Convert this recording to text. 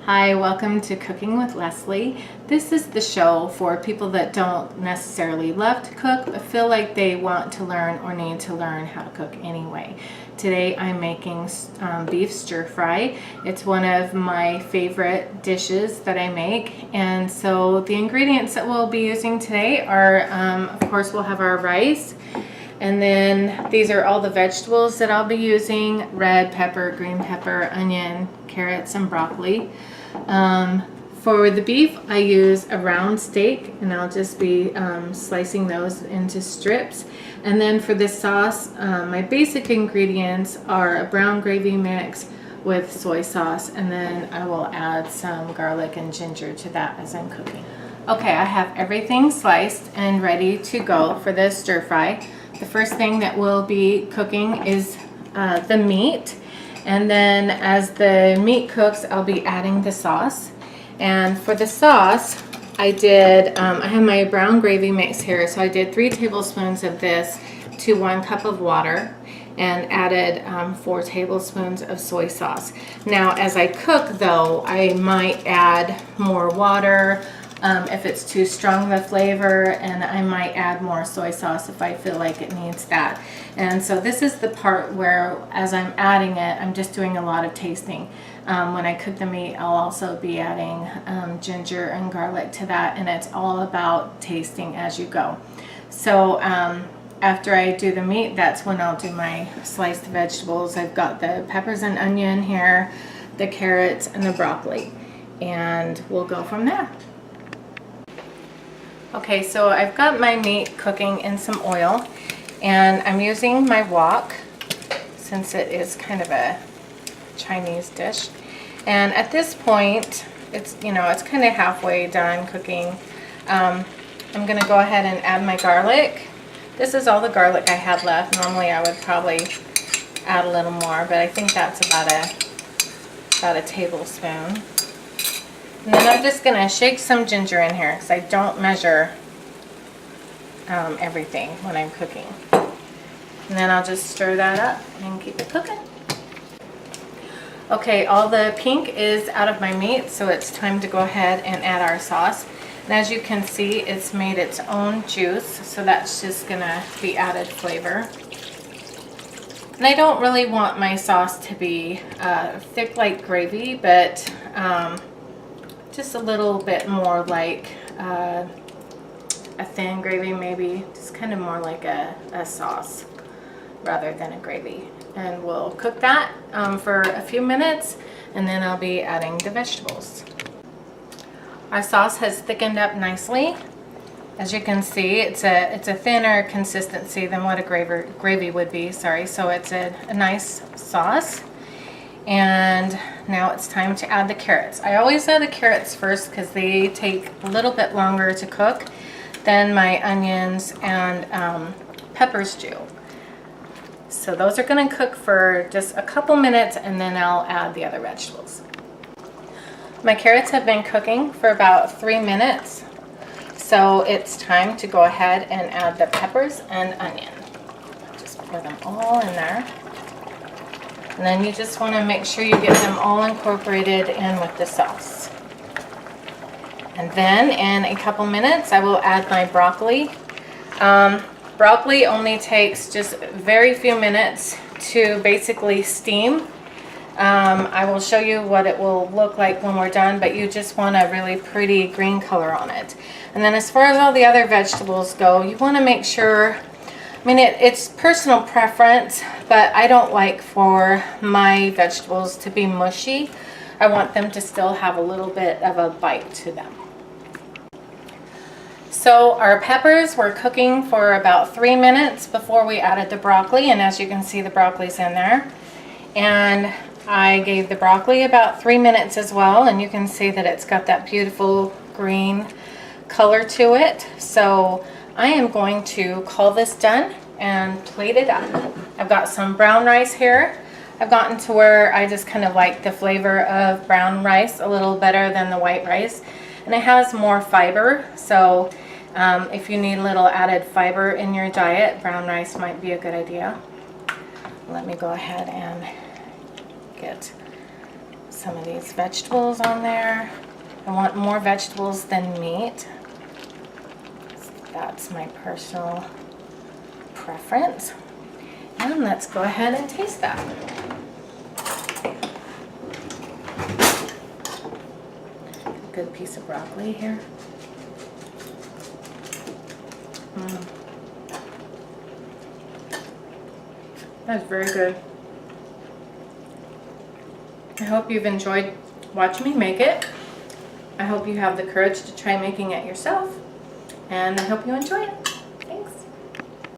Hi, welcome to Cooking with Leslie. This is the show for people that don't necessarily love to cook but feel like they want to learn or need to learn how to cook anyway. Today I'm making beef stir fry. It's one of my favorite dishes that I make, and so the ingredients that we'll be using today are of course we'll have our rice, and then these are all the vegetables that I'll be using: red pepper, green pepper, onion, carrots, and broccoli. For the beef, I use a round steak, and I'll just be slicing those into strips. And then for this sauce, my basic ingredients are a brown gravy mix with soy sauce, and then I will add some garlic and ginger to that as I'm cooking. Okay, I have everything sliced and ready to go for this stir fry. The first thing that we'll be cooking is the meat. And then as the meat cooks, I'll be adding the sauce. And for the sauce, I have my brown gravy mix here. So I did 3 tablespoons of this to 1 cup of water and added 4 tablespoons of soy sauce. Now, as I cook though, I might add more water if it's too strong of a flavor, and I might add more soy sauce if I feel like it needs that. And so this is the part where, as I'm adding it, I'm just doing a lot of tasting. When I cook the meat, I'll also be adding ginger and garlic to that, and it's all about tasting as you go. So after I do the meat, that's when I'll do my sliced vegetables. I've got the peppers and onion here, the carrots, and the broccoli, and we'll go from there. Okay, so I've got my meat cooking in some oil, and I'm using my wok since it is kind of a Chinese dish. And at this point, it's kind of halfway done cooking. I'm going to go ahead and add my garlic. This is all the garlic I had left. Normally I would probably add a little more, but I think that's about a tablespoon. And then I'm just going to shake some ginger in here because I don't measure everything when I'm cooking. And then I'll just stir that up and keep it cooking. Okay, all the pink is out of my meat, so it's time to go ahead and add our sauce. And as you can see, it's made its own juice, so that's just going to be added flavor. And I don't really want my sauce to be thick like gravy, but just a little bit more like a thin gravy, maybe just kind of more like a sauce rather than a gravy. And we'll cook that for a few minutes, and then I'll be adding the vegetables. Our sauce has thickened up nicely. As you can see, it's a thinner consistency than what a gravy would be, sorry. So it's a nice sauce. And now it's time to add the carrots. I always add the carrots first because they take a little bit longer to cook than my onions and peppers do. So those are going to cook for just a couple minutes, and then I'll add the other vegetables. My carrots have been cooking for about 3 minutes, so it's time to go ahead and add the peppers and onion. Just pour them all in there. And then you just want to make sure you get them all incorporated in with the sauce. And then in a couple minutes, I will add my broccoli. Broccoli only takes just very few minutes to basically steam. I will show you what it will look like when we're done, but you just want a really pretty green color on it. And then as far as all the other vegetables go, you want to make sure, it's personal preference, but I don't like for my vegetables to be mushy. I want them to still have a little bit of a bite to them. So our peppers were cooking for about 3 minutes before we added the broccoli, and as you can see, the broccoli's in there. And I gave the broccoli about 3 minutes as well, and you can see that it's got that beautiful green color to it. So I am going to call this done and plate it up. I've got some brown rice here. I've gotten to where I just kind of like the flavor of brown rice a little better than the white rice, and it has more fiber. So if you need a little added fiber in your diet, brown rice might be a good idea. Let me go ahead and get some of these vegetables on there. I want more vegetables than meat. That's my personal preference. And let's go ahead and taste that. A good piece of broccoli here. That's very good. I hope you've enjoyed watching me make it. I hope you have the courage to try making it yourself. And I hope you enjoy it.